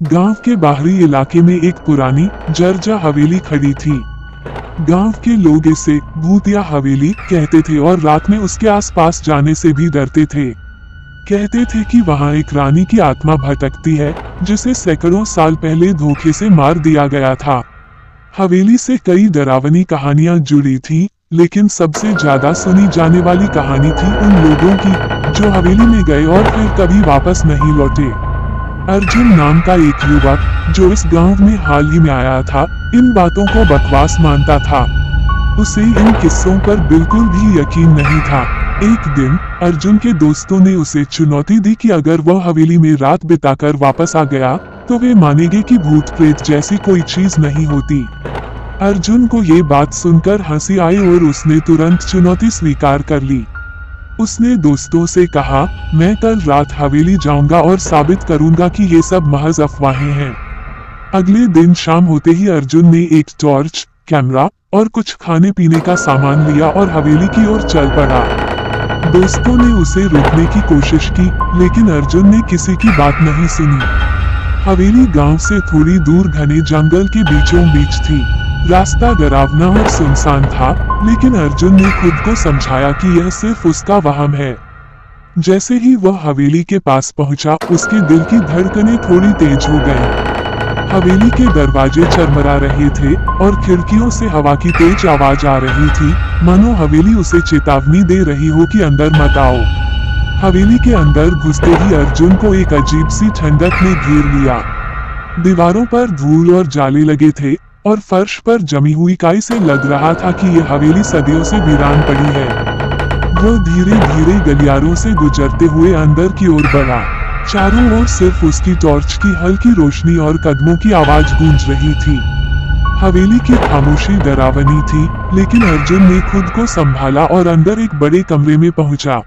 गांव के बाहरी इलाके में एक पुरानी जर्जा हवेली खड़ी थी। गांव के लोग इसे भूतिया हवेली कहते थे और रात में उसके आसपास जाने से भी डरते थे। कहते थे कि वहां एक रानी की आत्मा भटकती है जिसे सैकड़ों साल पहले धोखे से मार दिया गया था। हवेली से कई डरावनी कहानियां जुड़ी थी, लेकिन सबसे ज्यादा सुनी जाने वाली कहानी थी उन लोगों की जो हवेली में गए और फिर कभी वापस नहीं लौटे। अर्जुन नाम का एक युवक जो इस गांव में हाल ही में आया था, इन बातों को बकवास मानता था। उसे इन किस्सों पर बिल्कुल भी यकीन नहीं था। एक दिन अर्जुन के दोस्तों ने उसे चुनौती दी कि अगर वह हवेली में रात बिताकर वापस आ गया तो वे मानेंगे कि भूत प्रेत जैसी कोई चीज नहीं होती। अर्जुन को ये बात सुनकर हंसी आई और उसने तुरंत चुनौती स्वीकार कर ली। उसने दोस्तों से कहा, मैं कल रात हवेली जाऊंगा और साबित करूंगा कि ये सब महज अफवाहें हैं। अगले दिन शाम होते ही अर्जुन ने एक टॉर्च, कैमरा और कुछ खाने पीने का सामान लिया और हवेली की ओर चल पड़ा। दोस्तों ने उसे रोकने की कोशिश की, लेकिन अर्जुन ने किसी की बात नहीं सुनी। हवेली गांव से थोड़ी दूर घने जंगल के बीचों बीच थी। रास्ता डरावना और सुनसान था, लेकिन अर्जुन ने खुद को समझाया कि यह सिर्फ उसका वहम है। जैसे ही वह हवेली के पास पहुंचा, उसके दिल की धड़कनें थोड़ी तेज हो गईं। हवेली के दरवाजे चरमरा रहे थे और खिड़कियों से हवा की तेज आवाज आ रही थी, मानो हवेली उसे चेतावनी दे रही हो कि अंदर मत आओ। हवेली के अंदर घुसते ही अर्जुन को एक अजीब सी ठंडक ने घेर लिया। दीवारों पर धूल और जाले लगे थे और फर्श पर जमी हुई काई से लग रहा था कि यह हवेली सदियों से वीरान पड़ी है। वो धीरे धीरे गलियारों से गुजरते हुए अंदर की ओर बढ़ा। चारों ओर सिर्फ उसकी टॉर्च की हल्की रोशनी और कदमों की आवाज गूंज रही थी। हवेली की खामोशी डरावनी थी, लेकिन अर्जुन ने खुद को संभाला और अंदर एक बड़े कमरे में पहुंचा।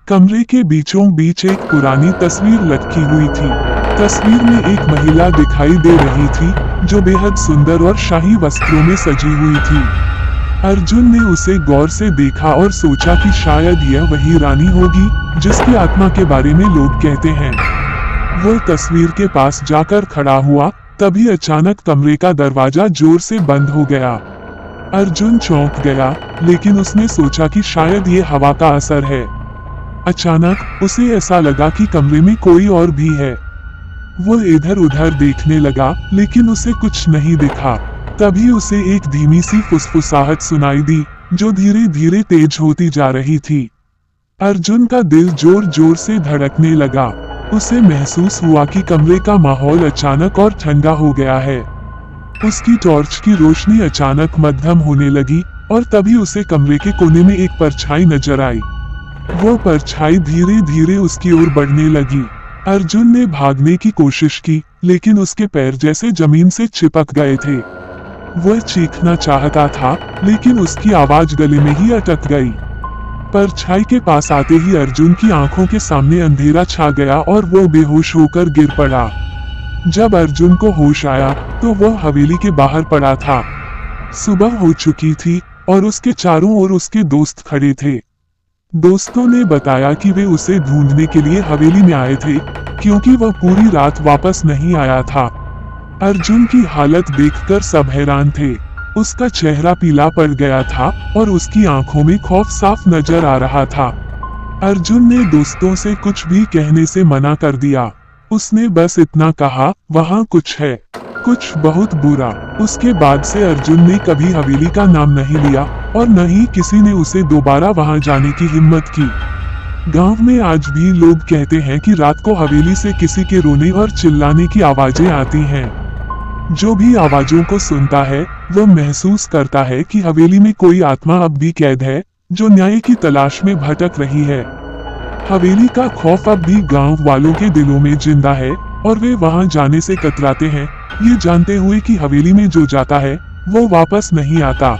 कमरे के बीचों बीच एक पुरानी तस्वीर लटकी हुई थी। तस्वीर में एक महिला दिखाई दे रही थी जो बेहद सुंदर और शाही वस्त्रों में सजी हुई थी। अर्जुन ने उसे गौर से देखा और सोचा कि शायद यह वही रानी होगी जिसकी आत्मा के बारे में लोग कहते हैं। वो तस्वीर के पास जाकर खड़ा हुआ, तभी अचानक कमरे का दरवाजा जोर से बंद हो गया। अर्जुन चौंक गया, लेकिन उसने सोचा कि शायद ये हवा का असर है। अचानक उसे ऐसा लगा कि कमरे में कोई और भी है। वो इधर उधर देखने लगा, लेकिन उसे कुछ नहीं दिखा। तभी उसे एक धीमी सी फुसफुसाहट सुनाई दी जो धीरे धीरे तेज होती जा रही थी। अर्जुन का दिल जोर जोर से धड़कने लगा। उसे महसूस हुआ कि कमरे का माहौल अचानक और ठंडा हो गया है। उसकी टॉर्च की रोशनी अचानक मध्यम होने लगी और तभी उसे कमरे के कोने में एक परछाई नजर आई। वो परछाई धीरे धीरे उसकी ओर बढ़ने लगी। अर्जुन ने भागने की कोशिश की, लेकिन उसके पैर जैसे जमीन से चिपक गए थे। वह चीखना चाहता था, लेकिन उसकी आवाज गले में ही अटक गई। परछाई के पास आते ही अर्जुन की आंखों के सामने अंधेरा छा गया और वो बेहोश होकर गिर पड़ा। जब अर्जुन को होश आया तो वह हवेली के बाहर पड़ा था। सुबह हो चुकी थी और उसके चारों ओर उसके दोस्त खड़े थे। दोस्तों ने बताया कि वे उसे ढूंढने के लिए हवेली में आए थे, क्योंकि वह पूरी रात वापस नहीं आया था। अर्जुन की हालत देखकर सब हैरान थे। उसका चेहरा पीला पड़ गया था और उसकी आंखों में खौफ साफ नजर आ रहा था। अर्जुन ने दोस्तों से कुछ भी कहने से मना कर दिया। उसने बस इतना कहा, वहां कुछ है, कुछ बहुत बुरा। उसके बाद से अर्जुन ने कभी हवेली का नाम नहीं लिया और न ही किसी ने उसे दोबारा वहां जाने की हिम्मत की। गांव में आज भी लोग कहते हैं कि रात को हवेली से किसी के रोने और चिल्लाने की आवाजें आती हैं। जो भी आवाजों को सुनता है वह महसूस करता है कि हवेली में कोई आत्मा अब भी कैद है जो न्याय की तलाश में भटक रही है। हवेली का खौफ अब भी गांव वालों के दिलों में जिंदा है और वे वहां जाने से कतराते हैं, ये जानते हुए कि हवेली में जो जाता है वो वापस नहीं आता।